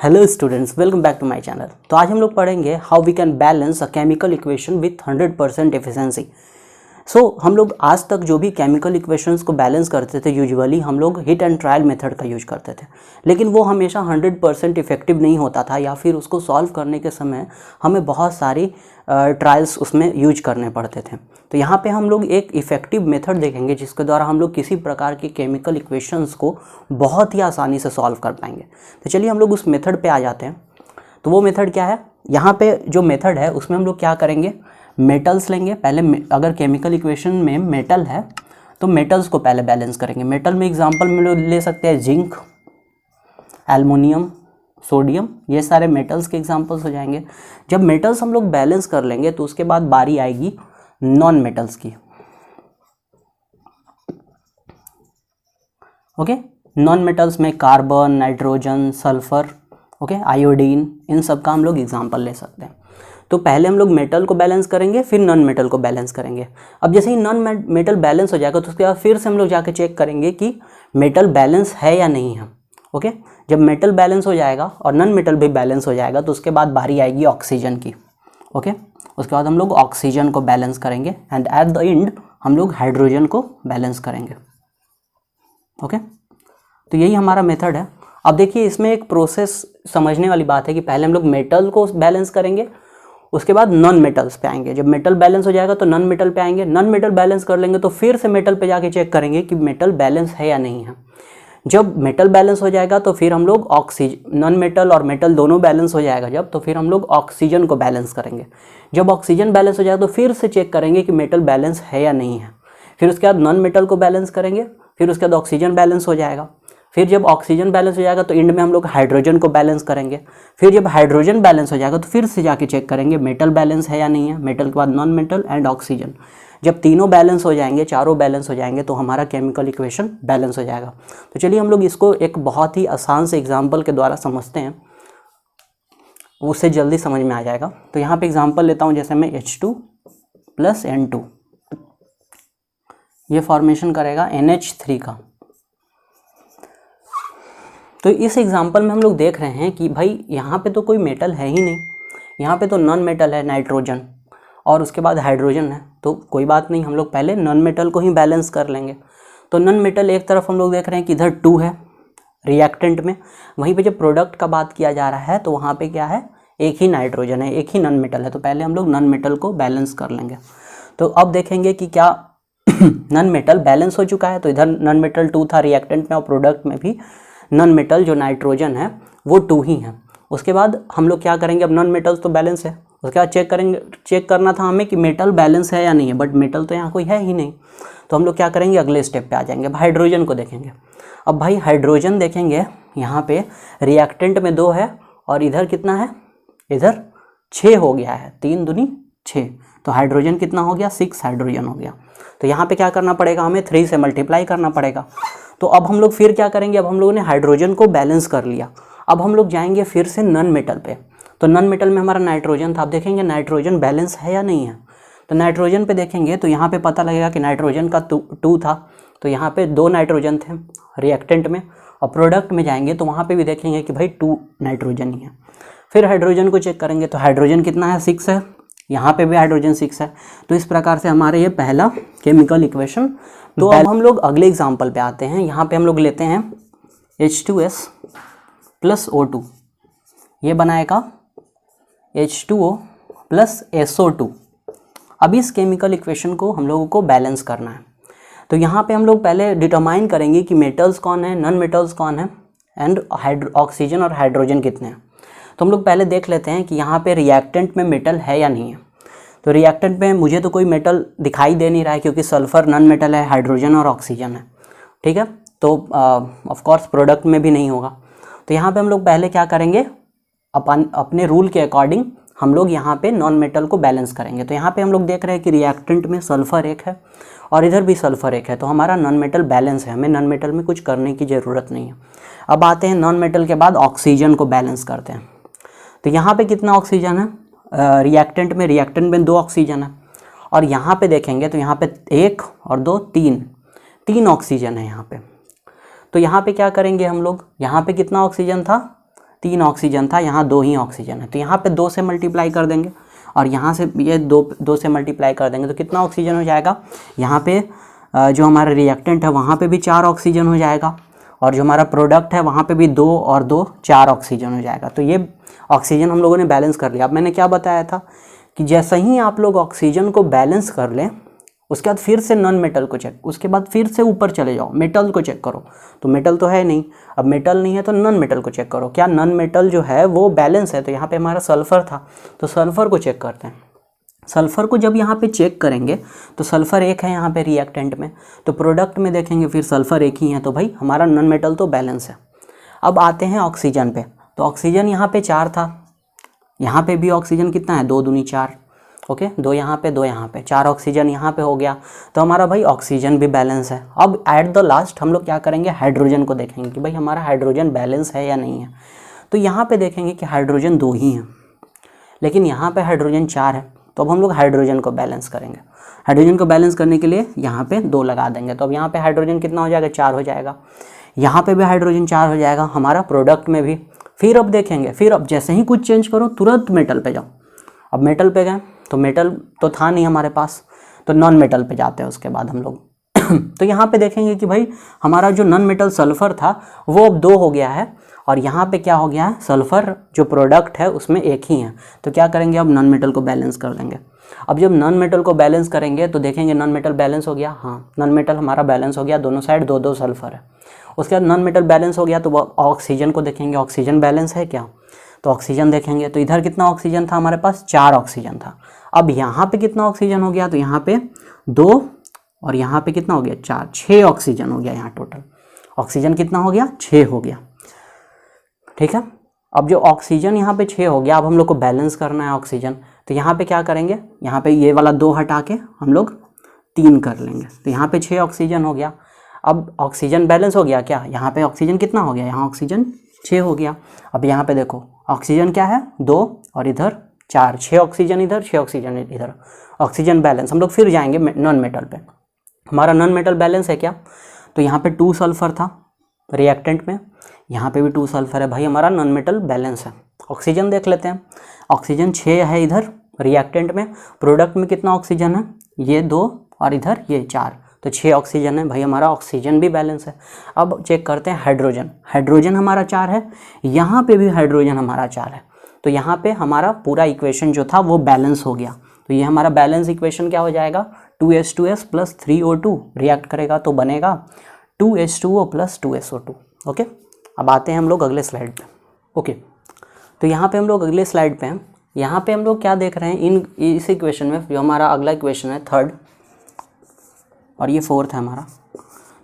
Hello students, welcome back to my channel. तो आज हम लोग पढ़ेंगे how we can balance a chemical equation with 100% efficiency. हम लोग आज तक जो भी केमिकल इक्वेशंस को बैलेंस करते थे यूजुअली हम लोग हिट एंड ट्रायल मेथड का यूज करते थे, लेकिन वो हमेशा 100% इफेक्टिव नहीं होता था या फिर उसको सॉल्व करने के समय हमें बहुत सारी ट्रायल्स उसमें यूज करने पड़ते थे। तो यहाँ पे हम लोग एक इफ़ेक्टिव मेथड देखेंगे जिसके द्वारा हम लोग किसी प्रकार के केमिकल इक्वेशंस को बहुत ही आसानी से सॉल्व कर पाएंगे। तो चलिए हम लोग उस मेथड पे आ जाते हैं। तो वो मेथड क्या है, यहाँ पे जो मेथड है उसमें हम लोग क्या करेंगे, मेटल्स लेंगे। पहले अगर केमिकल इक्वेशन में मेटल है तो मेटल्स को पहले बैलेंस करेंगे। मेटल में एग्जांपल में लोग ले सकते हैं जिंक, एल्युमिनियम, सोडियम, ये सारे मेटल्स के एग्जांपल्स हो जाएंगे। जब मेटल्स हम लोग बैलेंस कर लेंगे तो उसके बाद बारी आएगी नॉन मेटल्स की। ओके, नॉन मेटल्स में carbon, nitrogen, sulphur, okay, iodine, इन सब का हम लोग एग्जांपल ले सकते हैं। तो पहले हम लोग मेटल को बैलेंस करेंगे, फिर नॉन मेटल को बैलेंस करेंगे। अब जैसे ही नॉन मेटल बैलेंस हो जाएगा तो उसके बाद फिर से हम लोग जाके चेक करेंगे कि मेटल बैलेंस है या नहीं है। ओके, जब मेटल बैलेंस हो जाएगा और नॉन मेटल भी बैलेंस हो जाएगा तो उसके बाद बारी आएगी ऑक्सीजन की। ओके, उसके बाद हम लोग ऑक्सीजन को बैलेंस करेंगे एंड एट द एंड हम लोग हाइड्रोजन को बैलेंस करेंगे। ओके, तो यही हमारा मेथड है। अब देखिए इसमें एक प्रोसेस समझने वाली बात है कि पहले हम लोग मेटल को बैलेंस करेंगे, उसके बाद नॉन मेटल्स पे आएंगे। जब मेटल बैलेंस हो जाएगा तो नॉन मेटल पे आएंगे, नॉन मेटल बैलेंस कर लेंगे तो फिर से मेटल पे जाके चेक करेंगे कि मेटल बैलेंस है या नहीं है। जब मेटल बैलेंस हो जाएगा तो फिर हम लोग नॉन मेटल और मेटल दोनों बैलेंस हो जाएगा जब, तो फिर हम लोग ऑक्सीजन को बैलेंस करेंगे। जब ऑक्सीजन बैलेंस हो जाएगा तो फिर से चेक करेंगे कि मेटल बैलेंस है या नहीं है। फिर उसके बाद नॉन मेटल को बैलेंस करेंगे, फिर उसके बाद ऑक्सीजन बैलेंस हो जाएगा। फिर जब ऑक्सीजन बैलेंस हो जाएगा तो एंड में हम लोग हाइड्रोजन को बैलेंस करेंगे। फिर जब हाइड्रोजन बैलेंस हो जाएगा तो फिर से जाके चेक करेंगे मेटल बैलेंस है या नहीं है। मेटल के बाद नॉन मेटल एंड ऑक्सीजन। जब तीनों बैलेंस हो जाएंगे, चारों बैलेंस हो जाएंगे तो हमारा केमिकल इक्वेशन बैलेंस हो जाएगा। तो चलिए हम लोग इसको एक बहुत ही आसान से एग्जाम्पल के द्वारा समझते हैं, उससे जल्दी समझ में आ जाएगा। तो यहाँ पे एग्जाम्पल लेता हूँ, जैसे मैं H2 + N2, ये फॉर्मेशन करेगा NH3 का। तो इस एग्जाम्पल में हम लोग देख रहे हैं कि भाई यहाँ पे तो कोई मेटल है ही नहीं, यहाँ पे तो नॉन मेटल है नाइट्रोजन और उसके बाद हाइड्रोजन है। तो कोई बात नहीं, हम लोग पहले नॉन मेटल को ही बैलेंस कर लेंगे। तो नॉन मेटल एक तरफ हम लोग देख रहे हैं कि इधर 2 है रिएक्टेंट में, वहीं पे जब प्रोडक्ट का बात किया जा रहा है तो वहाँ पे क्या है, एक ही नाइट्रोजन है, एक ही नॉन मेटल है। तो पहले हम लोग नॉन मेटल को बैलेंस कर लेंगे। तो अब देखेंगे कि क्या नॉन मेटल बैलेंस हो चुका है। तो इधर नॉन मेटल 2 था रिएक्टेंट में और प्रोडक्ट में भी नॉन मेटल जो नाइट्रोजन है वो 2 ही है। उसके बाद हम लोग क्या करेंगे, अब नॉन मेटल्स तो बैलेंस है, उसके बाद चेक करना था हमें कि मेटल बैलेंस है या नहीं है, बट मेटल तो यहाँ कोई है ही नहीं। तो हम लोग क्या करेंगे, अगले स्टेप पे आ जाएंगे, अब हाइड्रोजन को देखेंगे। अब भाई हाइड्रोजन देखेंगे, यहाँ पे रिएक्टेंट में 2 है और इधर कितना है, इधर 6 हो गया है, 3 दूनी 6। तो हाइड्रोजन कितना हो गया, 6 हाइड्रोजन हो गया। तो यहाँ पे क्या करना पड़ेगा, हमें 3 से मल्टीप्लाई करना पड़ेगा। तो अब हम लोग फिर क्या करेंगे, अब हम लोगों ने हाइड्रोजन को बैलेंस कर लिया, अब हम लोग जाएंगे फिर से नॉन मेटल पे। तो नॉन मेटल में हमारा नाइट्रोजन था, अब देखेंगे नाइट्रोजन बैलेंस है या नहीं है। तो नाइट्रोजन पे देखेंगे तो यहाँ पे पता लगेगा कि नाइट्रोजन का 2 था, तो यहाँ पे 2 नाइट्रोजन थे रिएक्टेंट में, और प्रोडक्ट में जाएंगे तो वहाँ पे भी देखेंगे कि भाई 2 नाइट्रोजन ही है। फिर हाइड्रोजन को चेक करेंगे तो हाइड्रोजन कितना है, 6 है, यहाँ पे भी हाइड्रोजन 6 है। तो इस प्रकार से हमारे ये पहला केमिकल इक्वेशन। तो अब हम लोग अगले एग्जाम्पल पे आते हैं। यहाँ पे हम लोग लेते हैं H2S + O2, ये बनाएगा H2O + SO2। अब इस केमिकल इक्वेशन को हम लोगों को बैलेंस करना है। तो यहाँ पे हम लोग पहले डिटरमाइन करेंगे कि मेटल्स कौन है, नॉन मेटल्स कौन है एंड ऑक्सीजन और हाइड्रोजन कितने हैं। तो हम लोग पहले देख लेते हैं कि यहाँ पे रिएक्टेंट में मेटल है या नहीं है। तो रिएक्टेंट में मुझे तो कोई मेटल दिखाई दे नहीं रहा है क्योंकि सल्फर नॉन मेटल है, हाइड्रोजन और ऑक्सीजन है, ठीक है। तो ऑफ कोर्स प्रोडक्ट में भी नहीं होगा। तो यहाँ पे हम लोग पहले क्या करेंगे, अपने रूल के अकॉर्डिंग हम लोग यहाँ पे नॉन मेटल को बैलेंस करेंगे। तो यहाँ पे हम लोग देख रहे हैं कि रिएक्टेंट में सल्फर 1 है और इधर भी सल्फर 1 है, तो हमारा नॉन मेटल बैलेंस है, हमें नॉन मेटल में कुछ करने की ज़रूरत नहीं है। अब आते हैं नॉन मेटल के बाद ऑक्सीजन को बैलेंस करते हैं। तो यहाँ पे कितना ऑक्सीजन है, रिएक्टेंट में 2 ऑक्सीजन है, और यहाँ पे देखेंगे तो यहाँ पे 1 और 2 3 ऑक्सीजन है यहाँ पे। तो यहाँ पे क्या करेंगे हम लोग, यहाँ पे कितना ऑक्सीजन था, 3 ऑक्सीजन था, यहाँ 2 ही ऑक्सीजन है, तो यहाँ पे 2 से मल्टीप्लाई कर देंगे और यहाँ से ये 2 से मल्टीप्लाई कर देंगे तो कितना ऑक्सीजन हो जाएगा। यहाँ पे जो हमारा रिएक्टेंट है वहाँ पे भी 4 ऑक्सीजन हो जाएगा और जो हमारा प्रोडक्ट है वहाँ पे भी 2 और 2 4 ऑक्सीजन हो जाएगा। तो ये ऑक्सीजन हम लोगों ने बैलेंस कर लिया। अब मैंने क्या बताया था कि जैसे ही आप लोग ऑक्सीजन को बैलेंस कर लें उसके बाद फिर से नॉन मेटल को चेक, उसके बाद फिर से ऊपर चले जाओ मेटल को चेक करो, तो मेटल तो है नहीं, अब मेटल नहीं है तो नॉन मेटल को चेक करो, क्या नॉन मेटल जो है वो बैलेंस है। तो यहाँ पे हमारा सल्फ़र था तो सल्फ़र को चेक करते हैं। सल्फ़र को जब यहाँ पे चेक करेंगे तो सल्फ़र 1 है यहाँ पे रिएक्टेंट में, तो प्रोडक्ट में देखेंगे फिर सल्फ़र 1 ही है, तो भाई हमारा नॉन मेटल तो बैलेंस है। अब आते हैं ऑक्सीजन पे, तो ऑक्सीजन यहाँ पे 4 था, यहाँ पे भी ऑक्सीजन कितना है 2 दूनी 4, ओके 2 यहाँ पे 2 यहाँ पे 4 ऑक्सीजन यहाँ पे हो गया, तो हमारा भाई ऑक्सीजन भी बैलेंस है। अब एट द लास्ट हम लोग क्या करेंगे, हाइड्रोजन को देखेंगे कि भाई हमारा हाइड्रोजन बैलेंस है या नहीं है। तो यहाँ पे देखेंगे कि हाइड्रोजन 2 ही हैं, लेकिन यहाँ पे हाइड्रोजन 4 है, तो अब हम लोग हाइड्रोजन को बैलेंस करेंगे। हाइड्रोजन को बैलेंस करने के लिए यहाँ पे 2 लगा देंगे, तो अब यहाँ पे हाइड्रोजन कितना हो जाएगा 4 हो जाएगा, यहाँ पे भी हाइड्रोजन 4 हो जाएगा, हमारा प्रोडक्ट में भी। फिर अब देखेंगे, फिर अब जैसे ही कुछ चेंज करो तुरंत मेटल पे जाओ। अब मेटल पे गए तो मेटल तो था नहीं हमारे पास, तो नॉन मेटल पे जाते हैं उसके बाद हम लोग तो यहाँ पे देखेंगे कि भाई हमारा जो नॉन मेटल सल्फ़र था वो अब 2 हो गया है और यहाँ पे क्या हो गया है, सल्फ़र जो प्रोडक्ट है उसमें 1 ही है। तो क्या करेंगे, अब नॉन मेटल को बैलेंस कर देंगे। अब जब नॉन मेटल को बैलेंस करेंगे तो देखेंगे नॉन मेटल बैलेंस हो गया, हाँ नॉन मेटल हमारा बैलेंस हो गया, दोनों साइड 2-2 सल्फ़र है। उसके बाद नॉन मेटल बैलेंस हो गया तो ऑक्सीजन को देखेंगे, ऑक्सीजन बैलेंस है क्या, तो ऑक्सीजन देखेंगे, तो इधर कितना ऑक्सीजन था हमारे पास 4 ऑक्सीजन था। अब यहाँ पे कितना ऑक्सीजन हो गया, तो यहाँ पे 2 और यहाँ पे कितना हो गया 4, 6 ऑक्सीजन हो गया। यहाँ टोटल ऑक्सीजन कितना हो गया 6 हो गया, ठीक है। अब जो ऑक्सीजन यहाँ पे 6 हो गया, अब हम लोग को बैलेंस करना है ऑक्सीजन, तो यहाँ पे क्या करेंगे, यहाँ पे ये वाला 2 हटा के हम लोग 3 कर लेंगे, तो यहाँ पे 6 ऑक्सीजन हो गया। अब ऑक्सीजन बैलेंस हो गया क्या, यहाँ पे ऑक्सीजन कितना हो गया, यहाँ ऑक्सीजन 6 हो गया। अब यहाँ पे देखो ऑक्सीजन क्या है 2 और इधर 4, 6 ऑक्सीजन इधर 6 ऑक्सीजन इधर, ऑक्सीजन बैलेंस। हम लोग फिर जाएंगे नॉन मेटल पे, हमारा नॉन मेटल बैलेंस है क्या, तो यहाँ पे 2 सल्फ़र था रिएक्टेंट में, यहाँ पे भी 2 सल्फ़र है, भाई हमारा नॉन मेटल बैलेंस है। ऑक्सीजन देख लेते हैं, ऑक्सीजन 6 है इधर रिएक्टेंट में, प्रोडक्ट में कितना ऑक्सीजन है, ये 2 और इधर ये 4, तो 6 ऑक्सीजन है, भाई हमारा ऑक्सीजन भी बैलेंस है। अब चेक करते हैं हाइड्रोजन, हाइड्रोजन हमारा 4 है, यहाँ पे भी हाइड्रोजन हमारा 4 है, तो यहाँ पे हमारा पूरा इक्वेशन जो था वो बैलेंस हो गया। तो ये हमारा बैलेंस इक्वेशन क्या हो जाएगा, 2H2S + 3O2 रिएक्ट करेगा तो बनेगा 2H2O + 2SO2। ओके, अब आते हैं हम लोग अगले स्लाइड पे। ओके, तो यहाँ पे हम लोग अगले स्लाइड पे हैं, यहाँ पे हम लोग क्या देख रहे हैं, इस इक्वेशन में जो हमारा अगला इक्वेशन है 3rd और ये 4th है हमारा।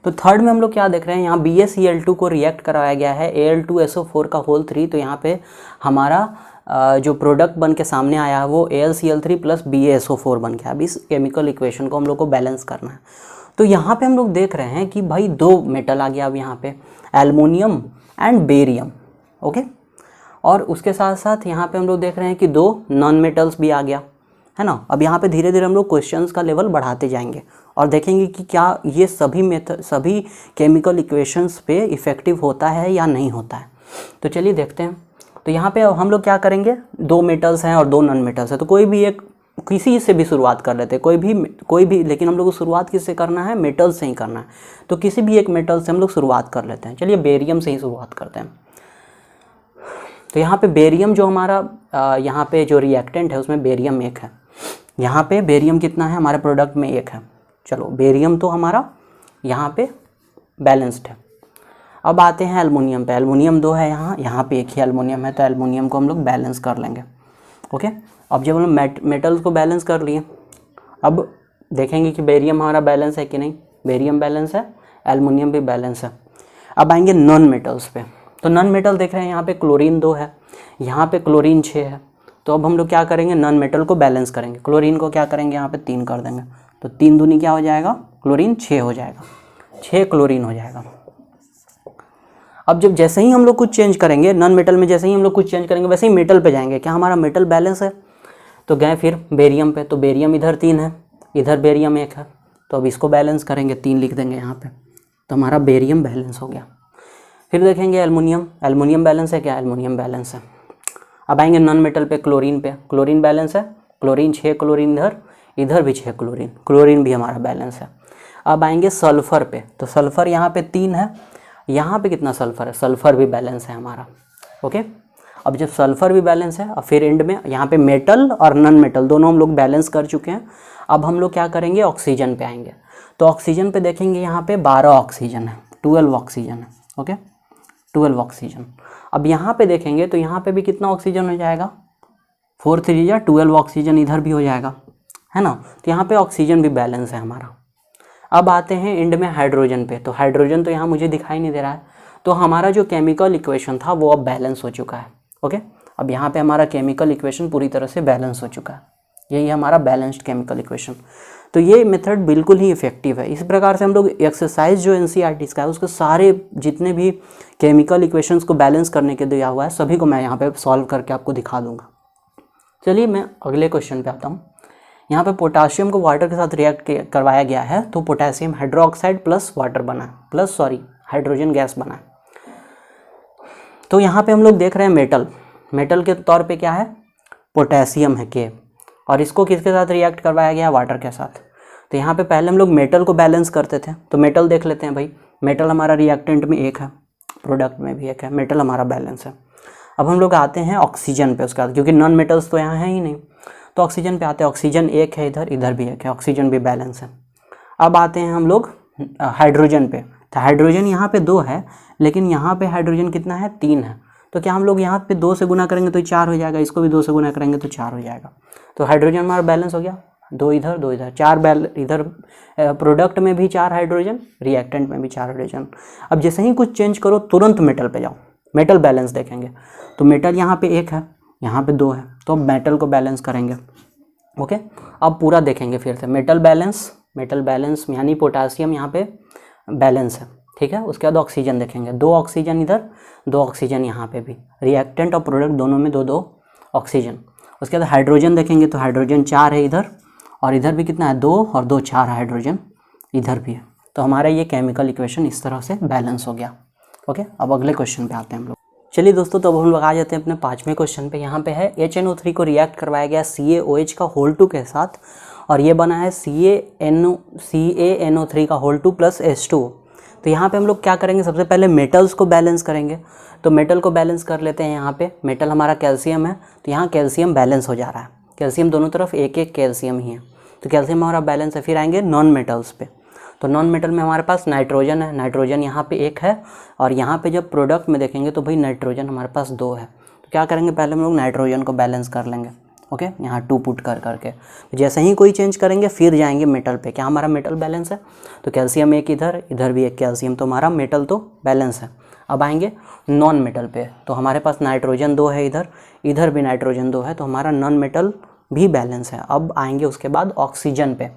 तो 3rd में हम लोग क्या देख रहे हैं, यहाँ BaCl2 को रिएक्ट कराया गया है Al2SO4 का होल 3, तो यहाँ पे हमारा जो प्रोडक्ट बन के सामने आया है वो AlCl3 + BaSO4 बन गया। अब इस केमिकल इक्वेशन को हम लोग को बैलेंस करना है। तो यहाँ पे हम लोग देख रहे हैं कि भाई 2 मेटल आ गया अब यहाँ पे, एल्युमिनियम एंड बेरियम। ओके, और उसके साथ साथ यहाँ पे हम लोग देख रहे हैं कि 2 नॉन मेटल्स भी आ गया है ना। अब यहाँ पे धीरे धीरे हम लोग क्वेश्चंस का लेवल बढ़ाते जाएंगे और देखेंगे कि क्या ये सभी केमिकल इक्वेशंस पे इफ़ेक्टिव होता है या नहीं होता है। तो चलिए देखते हैं। तो यहाँ पे हम लोग क्या करेंगे, 2 मेटल्स हैं और 2 नॉन मेटल्स हैं, तो कोई भी एक किसी से भी शुरुआत कर लेते हैं, कोई भी, लेकिन हम लोग को शुरुआत किससे करना है, मेटल से ही करना है। तो किसी भी एक मेटल से हम लोग शुरुआत कर लेते हैं। चलिए बेरियम से ही शुरुआत करते हैं। तो यहाँ पे बेरियम जो हमारा यहाँ पे जो रिएक्टेंट है उसमें बेरियम 1 है, यहाँ पे बेरियम कितना है हमारे प्रोडक्ट में 1 है। चलो बेरियम तो हमारा यहाँ पे बैलेंस्ड है। अब आते हैं एल्युमिनियम पे, एल्युमिनियम 2 है यहाँ पे 1 ही एल्युमिनियम है, तो एल्युमिनियम को हम लोग बैलेंस कर लेंगे। ओके, अब जब हम लोग मेटल्स को बैलेंस कर लिए, अब देखेंगे कि बेरियम हमारा बैलेंस है कि नहीं, बेरियम बैलेंस है, एल्युमिनियम भी बैलेंस है। अब आएंगे नॉन मेटल्स पे, तो नॉन मेटल देख रहे हैं यहाँ पे क्लोरीन 2 है, यहाँ पे क्लोरीन 6 है। तो अब हम लोग क्या करेंगे, नॉन मेटल को बैलेंस करेंगे, क्लोरीन को क्या करेंगे यहाँ पे 3 कर देंगे, तो 3 दूनी क्या हो जाएगा, क्लोरीन 6 हो जाएगा, 6 क्लोरीन हो जाएगा। अब जब जैसे ही हम लोग कुछ चेंज करेंगे नॉन मेटल में, जैसे ही हम लोग कुछ चेंज करेंगे वैसे ही मेटल पे जाएंगे, क्या हमारा मेटल बैलेंस है, तो गए फिर बेरियम पे, तो बेरियम इधर 3 है, इधर बेरियम 1 है, तो अब इसको बैलेंस करेंगे, 3 लिख देंगे यहाँ पे, तो हमारा बेरियम बैलेंस हो गया। फिर देखेंगे एल्युमिनियम, एल्युमिनियम बैलेंस है क्या, एल्युमिनियम बैलेंस है। अब आएंगे नॉन मेटल पे, क्लोरीन पे, क्लोरीन बैलेंस है, क्लोरीन 6 क्लोरीन इधर, इधर भी 6 क्लोरीन, क्लोरीन भी हमारा बैलेंस है। अब आएंगे सल्फर पे, तो सल्फर यहाँ पे 3 है, यहाँ पे कितना सल्फर है, सल्फर भी बैलेंस है हमारा। ओके, अब जब सल्फर भी बैलेंस है, अब फिर एंड में यहाँ पे मेटल और नॉन मेटल दोनों हम लोग बैलेंस कर चुके हैं। अब हम लोग क्या करेंगे, ऑक्सीजन पे आएंगे। तो ऑक्सीजन पे देखेंगे यहाँ पे 12 ऑक्सीजन है, 12 ऑक्सीजन है। Okay, 12 oxygen. अब यहाँ पे देखेंगे तो यहाँ पे भी कितना ऑक्सीजन हो जाएगा, 4 3 या 12 ऑक्सीजन इधर भी हो जाएगा, है ना। तो यहाँ पे ऑक्सीजन भी बैलेंस है हमारा। अब आते हैं एंड में हाइड्रोजन पे, तो हाइड्रोजन तो यहाँ मुझे दिखाई नहीं दे रहा है, तो हमारा जो केमिकल इक्वेशन था वो अब बैलेंस हो चुका है। ओके, अब यहाँ पे हमारा केमिकल इक्वेशन पूरी तरह से बैलेंस हो चुका है, यही हमारा बैलेंस्ड केमिकल इक्वेशन। तो ये मेथड बिल्कुल ही इफेक्टिव है। इस प्रकार से हम लोग एक्सरसाइज जो एनसीईआरटी का है उसके सारे जितने भी केमिकल इक्वेशंस को बैलेंस करने के दिया हुआ है सभी को मैं यहाँ पे सॉल्व करके आपको दिखा दूंगा। चलिए मैं अगले क्वेश्चन पे आता हूँ। यहाँ पे पोटासियम को वाटर के साथ रिएक्ट करवाया गया है, तो पोटेशियम हाइड्रोक्साइड प्लस वाटर बना है, प्लस सॉरी हाइड्रोजन गैस बना है। तो यहाँ पे हम लोग देख रहे हैं मेटल, मेटल के तौर पे क्या है, पोटेशियम है के, और इसको किसके साथ रिएक्ट करवाया गया, वाटर के साथ। तो यहाँ पे पहले हम लोग मेटल को बैलेंस करते थे, तो मेटल देख लेते हैं भाई। मेटल हमारा रिएक्टेंट में 1 है, प्रोडक्ट में भी 1 है, मेटल हमारा बैलेंस है। अब हम लोग आते हैं ऑक्सीजन पे उसके बाद, क्योंकि नॉन मेटल्स तो यहाँ है ही नहीं, तो ऑक्सीजन पे आते हैं। ऑक्सीजन 1 है इधर, इधर भी 1 है, ऑक्सीजन भी बैलेंस है। अब आते हैं हम लोग हाइड्रोजन पे, तो हाइड्रोजन यहाँ पे 2 है, लेकिन यहाँ पे हाइड्रोजन कितना है, 3 है। तो क्या हम लोग यहाँ पे 2 से गुना करेंगे तो 4 हो जाएगा, इसको भी 2 से गुना करेंगे तो 4 हो जाएगा। तो हाइड्रोजन हमारा बैलेंस हो गया, 2 इधर 2 इधर, 4 इधर, प्रोडक्ट में भी 4 हाइड्रोजन, रिएक्टेंट में भी 4 हाइड्रोजन। अब जैसे ही कुछ चेंज करो तुरंत मेटल पे जाओ, मेटल बैलेंस देखेंगे। तो मेटल यहाँ पे 1 है, यहाँ पे 2 है, तो अब मेटल को बैलेंस करेंगे। ओके, अब पूरा देखेंगे फिर से, मेटल बैलेंस यानी पोटासियम यहाँ पे बैलेंस है, ठीक है। उसके बाद ऑक्सीजन देखेंगे, 2 ऑक्सीजन इधर, 2 ऑक्सीजन यहाँ पे भी, रिएक्टेंट और प्रोडक्ट दोनों में 2 ऑक्सीजन। उसके बाद हाइड्रोजन देखेंगे, तो हाइड्रोजन 4 है इधर, और इधर भी कितना है, 2 और 2 4 हाइड्रोजन इधर भी है। तो हमारा ये केमिकल इक्वेशन इस तरह से बैलेंस हो गया। ओके, अब अगले क्वेश्चन पे आते हैं हम लोग। चलिए दोस्तों, तो अब हम लोग आ जाते हैं अपने 5वें क्वेश्चन पे। यहाँ पे है HNO3 को रिएक्ट करवाया गया CaOH का होल 2 के साथ, और ये बना है CaNO3 का होल 2 प्लस H2। तो यहाँ पे हम लोग क्या करेंगे, सबसे पहले मेटल्स को बैलेंस करेंगे। तो मेटल को बैलेंस कर लेते हैं। यहाँ पे मेटल हमारा कैल्शियम है, तो यहाँ कैल्शियम बैलेंस हो जा रहा है, कैल्शियम दोनों तरफ 1 कैल्शियम ही है, तो कैल्शियम हमारा बैलेंस है। फिर आएंगे नॉन मेटल्स पे, तो नॉन मेटल में हमारे पास नाइट्रोजन है, नाइट्रोजन यहाँ पे 1 है, और यहाँ पे जब प्रोडक्ट में देखेंगे तो भाई नाइट्रोजन हमारे पास 2 है। तो क्या करेंगे, पहले हम लोग नाइट्रोजन को बैलेंस कर लेंगे। ओके, यहाँ 2 पुट कर करके, जैसे ही कोई चेंज करेंगे फिर जाएंगे मेटल पे। क्या हमारा मेटल बैलेंस है, तो कैल्शियम 1 इधर, इधर भी 1 कैल्शियम, तो हमारा मेटल तो बैलेंस है। अब आएंगे नॉन मेटल पे, तो हमारे पास नाइट्रोजन 2 है इधर, इधर भी नाइट्रोजन 2 है, तो हमारा नॉन मेटल भी बैलेंस है। अब आएंगे उसके बाद ऑक्सीजन पे,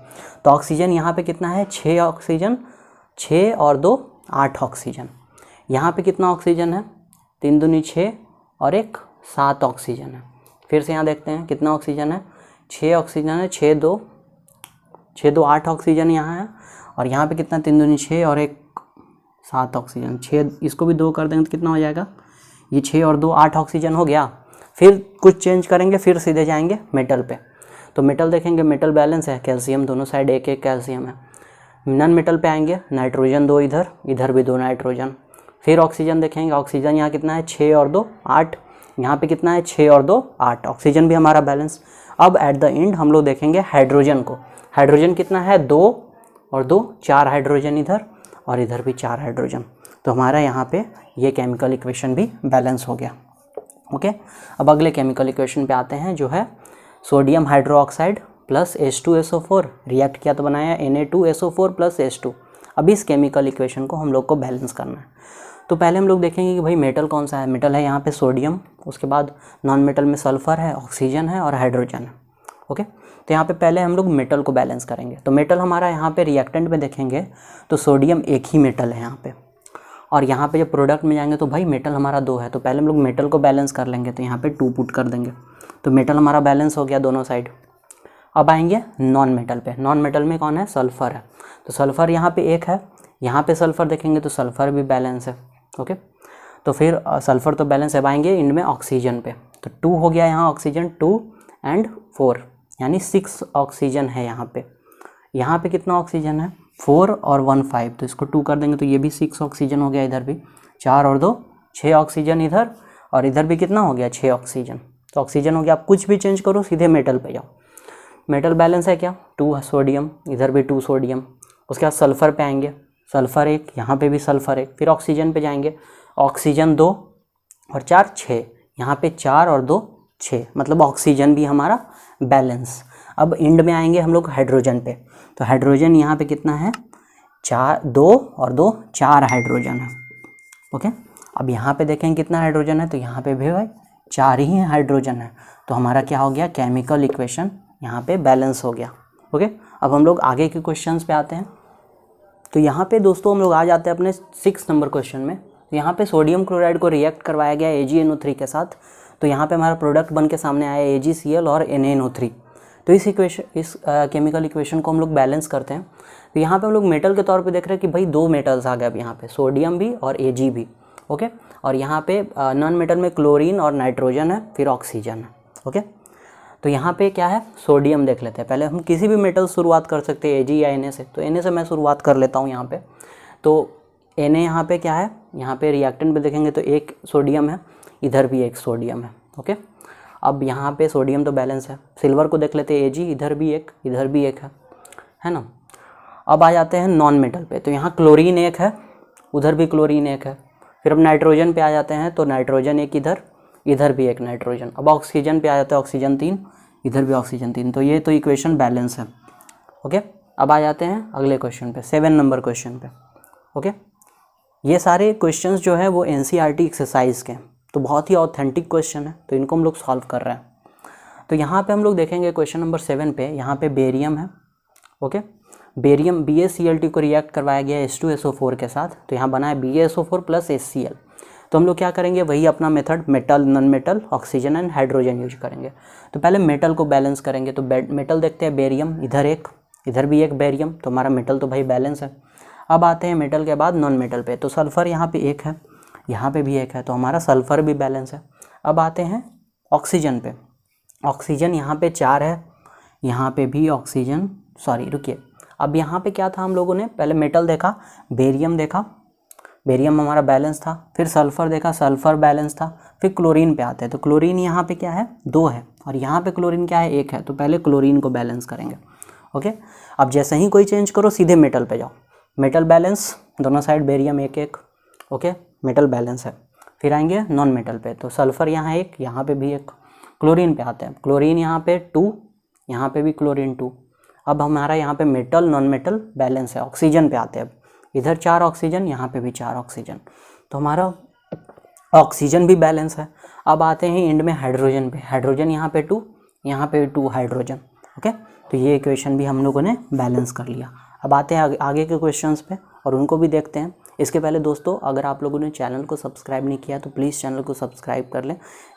तो ऑक्सीजन यहाँ पे कितना है, 6 ऑक्सीजन, 6 और 2 8 ऑक्सीजन। यहाँ पे कितना ऑक्सीजन है, 3 दूनी 6 और 1 7 ऑक्सीजन है। फिर से यहाँ देखते हैं कितना ऑक्सीजन है, 6 ऑक्सीजन है, 6 2 8 ऑक्सीजन यहाँ है, और यहाँ पे कितना, 3 दूनी 6 और 1 7 ऑक्सीजन, 6 इसको भी 2 कर देंगे तो कितना हो जाएगा, ये 6 और 2 8 ऑक्सीजन हो गया। फिर कुछ चेंज करेंगे, फिर सीधे जाएंगे मेटल पे, तो मेटल देखेंगे, मेटल बैलेंस है, कैल्शियम दोनों साइड 1 कैल्शियम है। नॉन मेटल पे आएंगे, नाइट्रोजन 2 इधर, इधर भी 2 नाइट्रोजन। फिर ऑक्सीजन देखेंगे, ऑक्सीजन यहाँ कितना है, 6 और 2 8, यहाँ पे कितना है, 6 और 2 8, ऑक्सीजन भी हमारा बैलेंस। अब एट द एंड हम लोग देखेंगे हाइड्रोजन को, हाइड्रोजन कितना है, 2 और 2 4 हाइड्रोजन इधर, और इधर भी 4 हाइड्रोजन। तो हमारा यहाँ पे ये केमिकल इक्वेशन भी बैलेंस हो गया। ओके, अब अगले केमिकल इक्वेशन पे आते हैं, जो है sodium hydroxide plus H2SO4 react किया तो बनाया Na2SO4 प्लस H2। अब इस केमिकल इक्वेशन को हम लोग को बैलेंस करना है। तो पहले हम लोग देखेंगे कि भाई मेटल कौन सा है, मेटल है यहाँ पे सोडियम, उसके बाद नॉन मेटल में सल्फर है, ऑक्सीजन है और हाइड्रोजन है। ओके, तो यहाँ पे पहले हम लोग मेटल को बैलेंस करेंगे। तो मेटल हमारा यहाँ पे रिएक्टेंट में देखेंगे तो सोडियम 1 ही मेटल है यहाँ पे, और यहाँ पे जब प्रोडक्ट में जाएंगे तो भाई मेटल हमारा 2 है, तो पहले हम लोग मेटल को बैलेंस कर लेंगे, तो यहाँ पे 2 पुट कर देंगे, तो मेटल हमारा बैलेंस हो गया दोनों साइड। अब आएंगे नॉन मेटल पे, नॉन मेटल में कौन है, सल्फ़र है, तो सल्फ़र यहाँ पे 1 है, यहाँ पे सल्फ़र देखेंगे तो सल्फ़र भी बैलेंस है। ओके, तो फिर सल्फ़र तो बैलेंस अब आएंगे इंड में ऑक्सीजन पे, तो 2 हो गया यहाँ ऑक्सीजन, 2 एंड 4 यानी 6 ऑक्सीजन है यहाँ पे। यहाँ पे कितना ऑक्सीजन है 4 और 1 5, तो इसको 2 कर देंगे तो ये भी 6 ऑक्सीजन हो गया, इधर भी 4 और 2 6 ऑक्सीजन इधर, और इधर भी कितना हो गया 6 ऑक्सीजन, तो ऑक्सीजन हो गया। आप कुछ भी चेंज करो सीधे मेटल पे जाओ। मेटल बैलेंस है क्या 2 सोडियम, इधर भी 2 सोडियम, उसके बाद सल्फ़र पे आएंगे, सल्फ़र 1, यहाँ पे भी सल्फ़र 1, फिर ऑक्सीजन पे जाएंगे, ऑक्सीजन 2 और 4 6, यहाँ पे 4 और 2 6, मतलब ऑक्सीजन भी हमारा बैलेंस। अब इंड में आएंगे हम लोग हाइड्रोजन पे, तो हाइड्रोजन यहाँ पे कितना है 4, 2 और 2 4 हाइड्रोजन है। ओके, अब यहाँ पे देखें कितना हाइड्रोजन है, तो यहाँ पे भी भाई 4 ही हाइड्रोजन है, तो हमारा क्या हो गया केमिकल इक्वेशन यहाँ पे बैलेंस हो गया। ओके, अब हम लोग आगे के क्वेश्चंस पे आते हैं। तो यहाँ पे दोस्तों हम लोग आ जाते हैं अपने 6 नंबर क्वेश्चन में। तो यहाँ पे सोडियम क्लोराइड को रिएक्ट करवाया गया AgNO3 के साथ, तो यहाँ पे हमारा प्रोडक्ट बन के सामने आया AgCl और NaNO3। तो इस केमिकल इक्वेशन को हम लोग बैलेंस करते हैं। तो यहाँ पे हम लोग मेटल के तौर पे देख रहे हैं कि भाई 2 मेटल्स आ गए अब यहाँ पे, सोडियम भी और Ag भी। ओके, और यहाँ पे नॉन मेटल में क्लोरीन और नाइट्रोजन है, फिर ऑक्सीजन है। ओके, तो यहाँ पे क्या है सोडियम देख लेते हैं। पहले हम किसी भी मेटल शुरुआत कर सकते हैं Ag या Na से, तो Na से मैं शुरुआत कर लेता हूँ यहाँ पे। तो Na यहाँ पे क्या है, यहाँ पे रिएक्टेंट पे देखेंगे तो 1 सोडियम है, इधर भी 1 सोडियम है। ओके, अब यहाँ पे सोडियम तो बैलेंस है। सिल्वर को देख लेते हैं Ag, इधर भी 1 इधर भी 1 है ना। अब आ जाते हैं नॉन मेटल पे, तो यहाँ क्लोरीन 1 है, उधर भी क्लोरीन 1 है। फिर अब नाइट्रोजन पे आ जाते हैं, तो नाइट्रोजन 1 इधर, इधर भी 1 नाइट्रोजन। अब ऑक्सीजन पे आ जाते हैं, ऑक्सीजन 3, इधर भी ऑक्सीजन 3, तो ये तो इक्वेशन बैलेंस है। ओके, अब आ जाते हैं अगले क्वेश्चन पे, 7 नंबर क्वेश्चन पे। ओके, ये सारे क्वेश्चंस जो है वो NCERT एक्सरसाइज के, तो बहुत ही ऑथेंटिक क्वेश्चन है, तो इनको हम लोग सॉल्व कर रहे हैं। तो यहाँ पे हम लोग देखेंगे क्वेश्चन नंबर 7 पे, यहाँ पे बेरियम है। ओके, बेरियम BaCl2 को रिएक्ट करवाया गया H2SO4 के साथ, तो यहाँ बना है BaSO4 प्लस HCl। तो हम लोग क्या करेंगे, वही अपना method metal non metal oxygen and hydrogen use करेंगे। तो पहले मेटल को बैलेंस करेंगे, तो मेटल देखते हैं बेरियम, इधर 1 इधर भी 1 बेरियम, तो हमारा मेटल तो भाई बैलेंस है। अब आते हैं मेटल के बाद नॉन मेटल पे, तो सल्फ़र यहाँ पे 1 है, यहाँ पे भी 1 है, तो हमारा सल्फ़र भी बैलेंस है। अब आते हैं ऑक्सीजन पे, ऑक्सीजन यहाँ पे 4 है, यहाँ पे भी ऑक्सीजन, सॉरी रुकिए, अब यहाँ पे क्या था हम लोगों ने पहले मेटल देखा, बेरियम देखा, बेरियम हमारा बैलेंस था, फिर सल्फ़र देखा, सल्फ़र बैलेंस था, फिर क्लोरीन पे आते हैं। तो क्लोरीन यहाँ पे क्या है 2 है, और यहाँ पे क्लोरीन क्या है 1 है, तो पहले क्लोरीन को बैलेंस करेंगे। ओके, अब जैसे ही कोई चेंज करो सीधे मेटल पे जाओ, मेटल बैलेंस दोनों side barium 1 1। Okay, metal balance है। फिर आएंगे नॉन मेटल पे, तो सल्फ़र यहाँ 1, यहाँ पे भी 1। क्लोरीन पे आते हैं, क्लोरीन यहाँ पे 2, यहाँ पे भी क्लोरीन 2। अब हमारा यहाँ पे मेटल नॉन मेटल बैलेंस है। ऑक्सीजन पे आते हैं, अब इधर 4 ऑक्सीजन, यहाँ पे भी 4 ऑक्सीजन, तो हमारा ऑक्सीजन भी बैलेंस है। अब आते हैं एंड में हाइड्रोजन पे, हाइड्रोजन यहाँ पे 2, यहाँ पे 2 हाइड्रोजन। ओके, तो ये इक्वेशन भी हम लोगों ने बैलेंस कर लिया। अब आते हैं आगे के क्वेश्चंस पे और उनको भी देखते हैं। इसके पहले दोस्तों अगर आप लोगों ने चैनल को सब्सक्राइब नहीं किया तो प्लीज़ चैनल को सब्सक्राइब कर लें,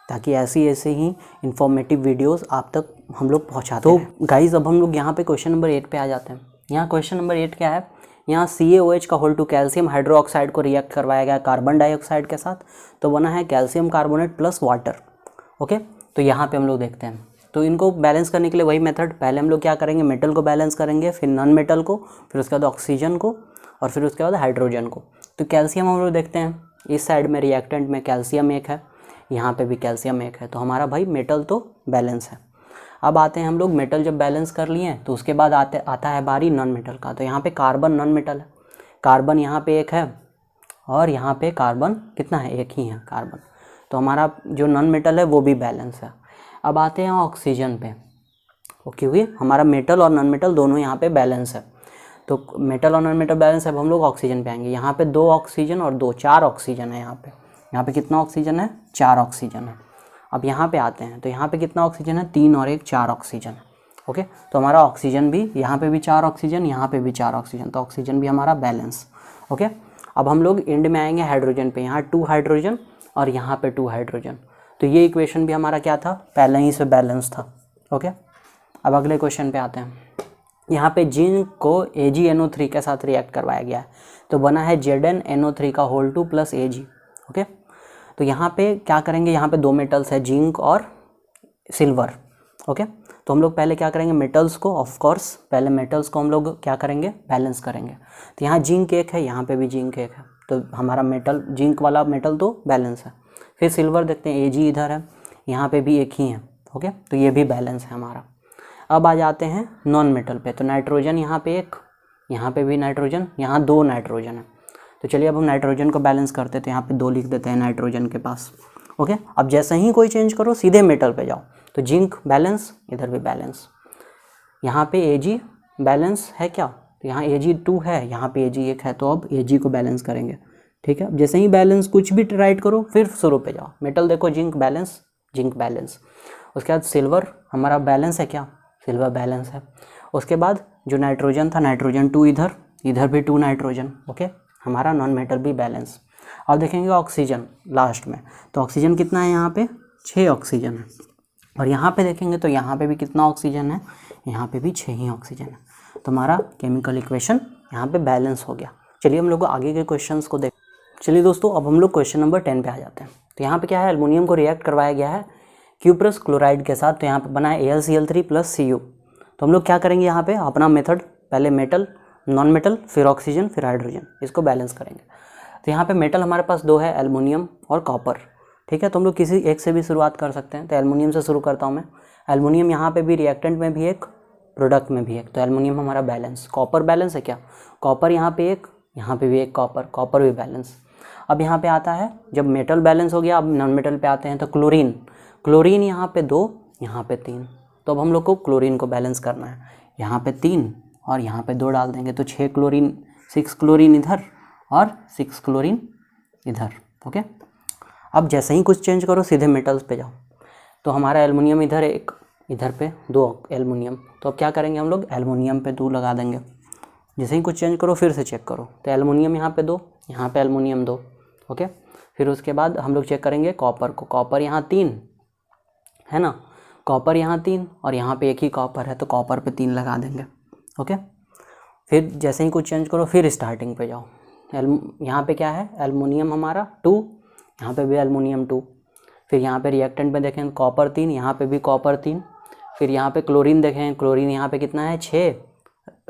ताकि ऐसे ही इन्फॉर्मेटिव वीडियोस आप तक हम लोग पहुँचाते हैं। तो गाइज़ अब हम लोग यहाँ पे क्वेश्चन नंबर 8 पे आ जाते हैं। यहाँ क्वेश्चन नंबर 8 क्या है, यहाँ CaOH का होल टू कैल्शियम हाइड्रोक्साइड को रिएक्ट करवाया गया कार्बन डाइऑक्साइड के साथ, तो बना है calcium carbonate plus water. Okay, तो यहाँ पे हम लोग देखते हैं, तो इनको बैलेंस करने के लिए वही मेथड, पहले हम लोग क्या करेंगे मेटल को बैलेंस करेंगे, फिर नॉन मेटल को, फिर उसके बाद ऑक्सीजन को, और फिर उसके बाद हाइड्रोजन को। तो कैल्शियम हम लोग देखते हैं, इस साइड में रिएक्टेंट में कैल्शियम 1 है, यहाँ पे भी कैल्शियम 1 है, तो हमारा भाई मेटल तो बैलेंस है। अब आते हैं हम लोग मेटल जब बैलेंस कर लिए हैं तो उसके बाद आता है बारी नॉन मेटल का। तो यहाँ पे कार्बन नॉन मेटल है, कार्बन यहाँ पे 1 है और यहाँ पे कार्बन कितना है 1 ही है कार्बन, तो हमारा जो नॉन मेटल है वो भी बैलेंस है। अब आते हैं ऑक्सीजन पे, क्योंकि हमारा मेटल और नॉन मेटल दोनों यहाँ पे बैलेंस है, तो मेटल और नॉन मेटल बैलेंस है। अब हम लोग ऑक्सीजन पे आएंगे, यहाँ पे 2 ऑक्सीजन और 2 4 ऑक्सीजन है। यहाँ पे कितना ऑक्सीजन है 4 ऑक्सीजन है। अब यहाँ पे आते हैं, तो यहाँ पे कितना ऑक्सीजन है 3 और 1 4 ऑक्सीजन है। ओके, तो हमारा ऑक्सीजन भी यहाँ पे भी 4 ऑक्सीजन, यहाँ पे भी 4 ऑक्सीजन, तो ऑक्सीजन भी हमारा बैलेंस। ओके, अब हम लोग एंड में आएंगे हाइड्रोजन पे, यहाँ 2 हाइड्रोजन और यहाँ पे 2 हाइड्रोजन, तो ये इक्वेशन भी हमारा क्या था पहले ही से बैलेंस था। ओके, अब अगले क्वेश्चन पे आते हैं। यहाँ पे जिंक को AgNO3 के साथ रिएक्ट करवाया गया है, तो बना है ZnNO3 का होल 2 प्लस Ag। ओके, तो यहाँ पे क्या करेंगे, यहाँ पे दो मेटल्स है जिंक और सिल्वर। ओके, तो हम लोग पहले क्या करेंगे, मेटल्स को, ऑफ कोर्स पहले मेटल्स को हम लोग क्या करेंगे, बैलेंस करेंगे। तो यहाँ जिंक एक है, यहाँ पे भी जिंक एक है, तो हमारा मेटल जिंक वाला मेटल तो बैलेंस है। फिर सिल्वर देखते हैं, Ag इधर है, यहाँ पे भी एक ही है। ओके, तो ये भी बैलेंस है हमारा। अब आ जाते हैं नॉन मेटल पे, तो नाइट्रोजन यहाँ पे एक, यहाँ पे भी नाइट्रोजन, यहाँ दो नाइट्रोजन है। तो चलिए अब हम नाइट्रोजन को बैलेंस करते हैं, तो यहाँ पे 2 लिख देते हैं नाइट्रोजन के पास। ओके, अब जैसे ही कोई चेंज करो सीधे मेटल पे जाओ, तो जिंक बैलेंस, इधर भी बैलेंस। यहाँ पे Ag बैलेंस है क्या, तो यहाँ Ag2 है, यहाँ पे Ag एक है, तो अब Ag को बैलेंस करेंगे। ठीक है, जैसे ही बैलेंस कुछ भी राइट करो फिर शुरू पे जाओ। मेटल देखो, जिंक बैलेंस, जिंक बैलेंस। उसके बाद सिल्वर हमारा बैलेंस है क्या, सिल्वर बैलेंस है। उसके बाद जो नाइट्रोजन था, नाइट्रोजन 2 इधर, इधर भी 2 नाइट्रोजन। ओके, हमारा नॉन मेटल भी बैलेंस। अब देखेंगे ऑक्सीजन लास्ट में, तो ऑक्सीजन कितना है, यहाँ पे 6 ऑक्सीजन है। और यहाँ पे देखेंगे तो यहाँ पे भी कितना ऑक्सीजन है, यहाँ पे भी 6 ही ऑक्सीजन है। तो हमारा केमिकल इक्वेशन यहाँ पे बैलेंस हो गया। चलिए हम लोग आगे के क्वेश्चंस को देख। चलिए दोस्तों, अब हम लोग क्वेश्चन नंबर 10 पे आ जाते हैं। तो यहाँ पे क्या है, एल्युमिनियम को रिएक्ट करवाया गया है क्यूप्रस क्लोराइड के साथ, तो यहाँ पे बना है AlCl3 + Cu। तो हम लोग क्या करेंगे, यहाँ पे अपना मेथड, पहले मेटल, नॉन मेटल, फिर ऑक्सीजन, फिर हाइड्रोजन, इसको बैलेंस करेंगे। तो यहाँ पे मेटल हमारे पास 2 है, एल्युमिनियम और कॉपर। ठीक है, तो हम लोग किसी एक से भी शुरुआत कर सकते हैं। तो एल्युमिनियम से शुरू करता हूँ मैं। एल्युमिनियम यहाँ पे भी रिएक्टेंट में भी एक, प्रोडक्ट में भी एक, तो एल्युमिनियम हमारा बैलेंस। कॉपर बैलेंस है क्या, कॉपर यहाँ पे एक, यहाँ पे भी एक कॉपर, कॉपर भी बैलेंस। अब यहाँ पे आता है, जब मेटल बैलेंस हो गया, अब नॉन मेटल पे आते हैं। तो क्लोरीन, क्लोरीन यहाँ पे 2, यहाँ पे 3, तो अब हम लोग को क्लोरीन को बैलेंस करना है। यहाँ पे 3 और यहाँ पे 2 डाल देंगे, तो 6 क्लोरीन, 6 क्लोरीन इधर और 6 क्लोरीन इधर। ओके, अब जैसे ही कुछ चेंज करो सीधे मेटल्स पे जाओ। तो हमारा एल्युमिनियम इधर एक, इधर पे 2 एल्युमिनियम, तो अब क्या करेंगे हम लोग, एल्युमिनियम पे 2 लगा देंगे। जैसे ही कुछ चेंज करो फिर से चेक करो, तो एल्युमिनियम यहाँ पे 2, यहाँ पे एल्युमिनियम 2। ओके, फिर उसके बाद हम लोग चेक करेंगे कॉपर को, कॉपर यहाँ 3 है ना, कॉपर यहाँ 3 और यहाँ पे एक ही कॉपर है, तो कॉपर पे 3 लगा देंगे। ओके, फिर जैसे ही कुछ चेंज करो फिर स्टार्टिंग पे जाओ। यहाँ पे क्या है, एल्युमिनियम हमारा 2, यहाँ पे भी एल्युमिनियम 2। फिर यहाँ पे रिएक्टेंट में देखें कॉपर 3, यहाँ पे भी कॉपर 3। फिर यहाँ पे क्लोरीन देखें, क्लोरीन यहाँ पे कितना है 6,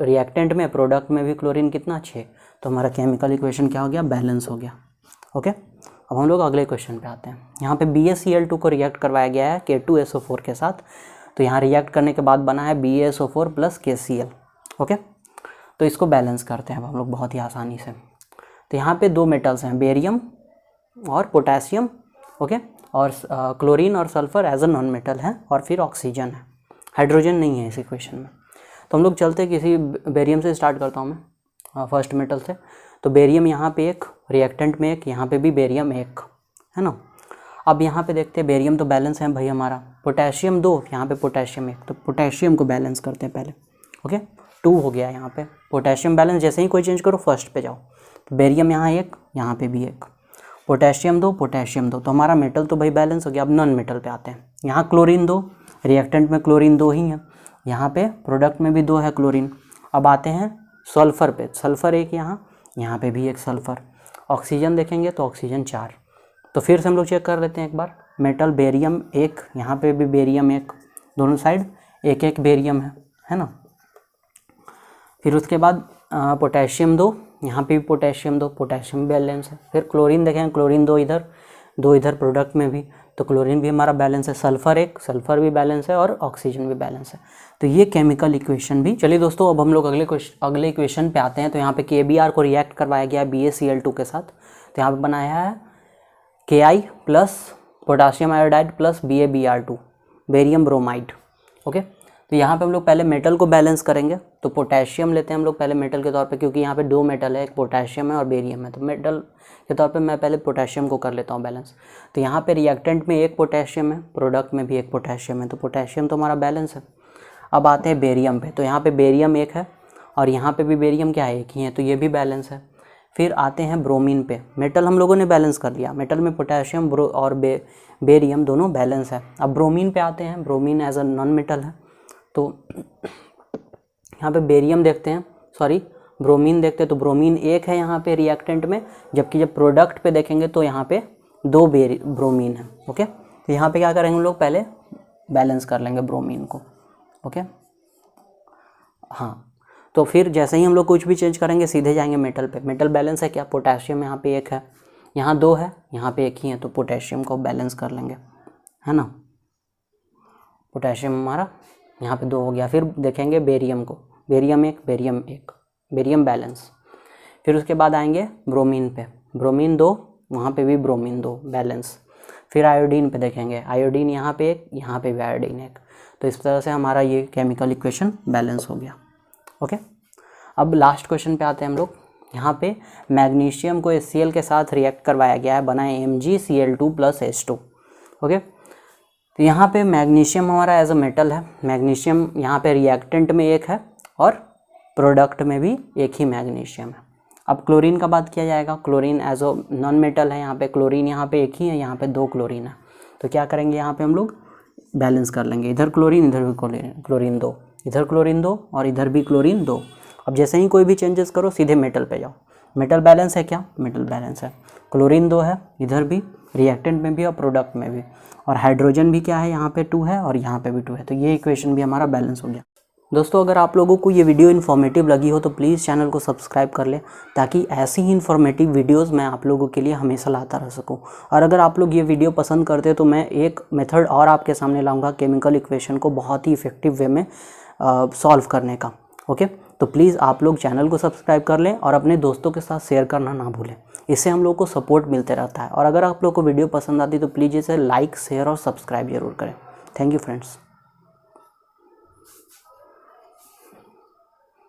रिएक्टेंट में, प्रोडक्ट में भी क्लोरीन कितना 6। तो हमारा केमिकल इक्वेशन क्या हो गया, बैलेंस हो गया। ओके, अब हम लोग अगले क्वेश्चन पे आते हैं। यहाँ पे BaCl2 को रिएक्ट करवाया गया है K2SO4 के साथ। तो यहाँ रिएक्ट करने के बाद बना है BaSO4 + KCl। ओके, तो इसको बैलेंस करते हैं अब हम लोग बहुत ही आसानी से। तो यहाँ पे 2 मेटल्स हैं, बेरियम और पोटेशियम। ओके, और क्लोरीन और sulphur as a non metal है, और फिर ऑक्सीजन है, हाइड्रोजन नहीं है इस इक्वेशन में। तो हम लोग चलते किसी बेरियम से स्टार्ट करता हूँ मैं, फर्स्ट मेटल से। तो बेरियम यहाँ पे एक, रिएक्टेंट में एक, यहाँ पे भी बेरियम एक है ना। अब यहाँ पे देखते हैं, बेरियम तो बैलेंस है भाई हमारा, पोटेशियम 2, यहाँ पे पोटेशियम 1, तो पोटेशियम को बैलेंस करते हैं पहले। ओके, 2 हो गया यहाँ पे पोटेशियम बैलेंस। जैसे ही कोई चेंज करो फर्स्ट पे जाओ, तो बेरियम यहाँ 1, यहाँ पे भी 1, पोटेशियम 2, पोटेशियम 2, तो हमारा मेटल तो भाई बैलेंस हो गया। अब नॉन मेटल पे आते हैं। यहाँ क्लोरीन 2, रिएक्टेंट में क्लोरीन 2 ही है, यहाँ पे प्रोडक्ट में भी 2 है क्लोरीन। अब आते हैं सल्फ़र पे, सल्फ़र 1 यहाँ पे भी 1 सल्फ़र। ऑक्सीजन देखेंगे तो ऑक्सीजन 4। तो फिर से हम लोग चेक कर लेते हैं एक बार। मेटल बेरियम 1, यहाँ पे भी बेरियम 1, दोनों साइड 1 बेरियम है ना। फिर उसके बाद पोटेशियम 2, यहाँ पे भी पोटेशियम 2, पोटेशियम बैलेंस है। फिर क्लोरीन देखें, क्लोरीन 2 इधर, 2 इधर प्रोडक्ट में भी, तो क्लोरीन भी हमारा बैलेंस है। सल्फ़र 1, सल्फ़र भी बैलेंस है, और ऑक्सीजन भी बैलेंस है। तो ये केमिकल इक्वेशन भी। चलिए दोस्तों, अब हम लोग अगले इक्वेशन पे आते हैं। तो यहाँ पे KBr को रिएक्ट करवाया गया है BaCl2 के साथ। तो यहाँ पे बनाया है Ki + potassium iodide + BaBr2, barium bromide. Okay, तो यहाँ पे हम लोग पहले मेटल को बैलेंस करेंगे। तो पोटेशियम लेते हैं हम लोग पहले मेटल के तौर पे, क्योंकि यहाँ पे 2 मेटल है, एक पोटेशियम है और बेरियम है। तो मेटल के तौर पे मैं पहले पोटेशियम को कर लेता हूँ बैलेंस। तो यहाँ पे रिएक्टेंट में 1 पोटेशियम है, प्रोडक्ट में भी 1 पोटेशियम है, तो पोटेशियम तो हमारा बैलेंस है। अब आते हैं बेरियम पे। तो यहाँ पे बेरियम 1 है और यहाँ पे भी बेरियम क्या है, 1 ही है, तो ये भी बैलेंस है। फिर आते हैं ब्रोमीन पे। मेटल हम लोगों ने बैलेंस कर लिया, मेटल में पोटेशियम और बेरियम दोनों बैलेंस है। अब ब्रोमीन पे आते हैं। Bromine as a non metal है, तो यहाँ पे बेरियम देखते हैं, सॉरी ब्रोमीन देखते हैं। तो ब्रोमीन 1 है यहाँ पे रिएक्टेंट में, जबकि जब प्रोडक्ट पे देखेंगे तो यहाँ पे 2 ब्रोमीन है। ओके, तो यहाँ पे क्या करेंगे हम लोग, पहले बैलेंस कर लेंगे ब्रोमीन को। ओके, हाँ, तो फिर जैसे ही हम लोग कुछ भी चेंज करेंगे सीधे जाएंगे मेटल पे। मेटल बैलेंस है क्या, पोटेशियम यहाँ पे 1 है, यहाँ 2 है, यहाँ पे 1 ही है, तो पोटेशियम को बैलेंस कर लेंगे, है ना। पोटेशियम हमारा यहाँ पे 2 हो गया। फिर देखेंगे बेरियम को, बेरियम 1, बेरियम 1, बेरियम बैलेंस। फिर उसके बाद आएंगे ब्रोमीन पे, ब्रोमीन 2, वहाँ पे भी ब्रोमीन 2 बैलेंस। फिर आयोडीन पे देखेंगे, आयोडीन यहाँ पे 1, यहाँ पे भी आयोडीन 1। तो इस तरह से हमारा ये केमिकल इक्वेशन बैलेंस हो गया। ओके, अब लास्ट क्वेश्चन पे आते हैं हम लोग। यहाँ पे मैग्नीशियम को HCl के साथ रिएक्ट करवाया गया है, बना है MgCl2 + H2। ओके, तो यहाँ पे मैग्नीशियम हमारा एज अ मेटल है, मैग्नीशियम यहाँ पे रिएक्टेंट में 1 है और प्रोडक्ट में भी 1 ही मैग्नीशियम है। अब क्लोरीन का बात किया जाएगा, chlorine as a non metal है, यहाँ पे क्लोरीन यहाँ पे 1 ही है, यहाँ पे 2 क्लोरीन है। तो क्या करेंगे, यहाँ पे हम लोग बैलेंस कर लेंगे, इधर क्लोरीन इधर भी क्लोरीन 2, इधर क्लोरीन 2 और इधर भी क्लोरीन 2। अब जैसे ही कोई भी चेंजेस करो सीधे मेटल पे जाओ। मेटल बैलेंस है क्या, मेटल बैलेंस है, क्लोरीन 2 है, इधर भी रिएक्टेंट में भी और प्रोडक्ट में भी, और हाइड्रोजन भी क्या है, यहाँ पे 2 है और यहाँ पे भी 2 है। तो ये इक्वेशन भी हमारा बैलेंस हो गया। दोस्तों, अगर आप लोगों को ये वीडियो इन्फॉर्मेटिव लगी हो तो प्लीज़ चैनल को सब्सक्राइब कर लें, ताकि ऐसी ही इन्फॉर्मेटिव वीडियोस मैं आप लोगों के लिए हमेशा लाता रह सकूं। और अगर आप लोग ये वीडियो पसंद करते हैं तो मैं एक मेथड और आपके सामने लाऊंगा केमिकल इक्वेशन को बहुत ही इफेक्टिव वे में सॉल्व करने का। ओके, तो प्लीज़ आप लोग चैनल को सब्सक्राइब कर लें और अपने दोस्तों के साथ शेयर करना ना भूलें, इससे हम लोग को सपोर्ट मिलते रहता है। और अगर आप लोग को वीडियो पसंद आती है तो प्लीज़ इसे लाइक, शेयर और सब्सक्राइब जरूर करें। Thank you friends.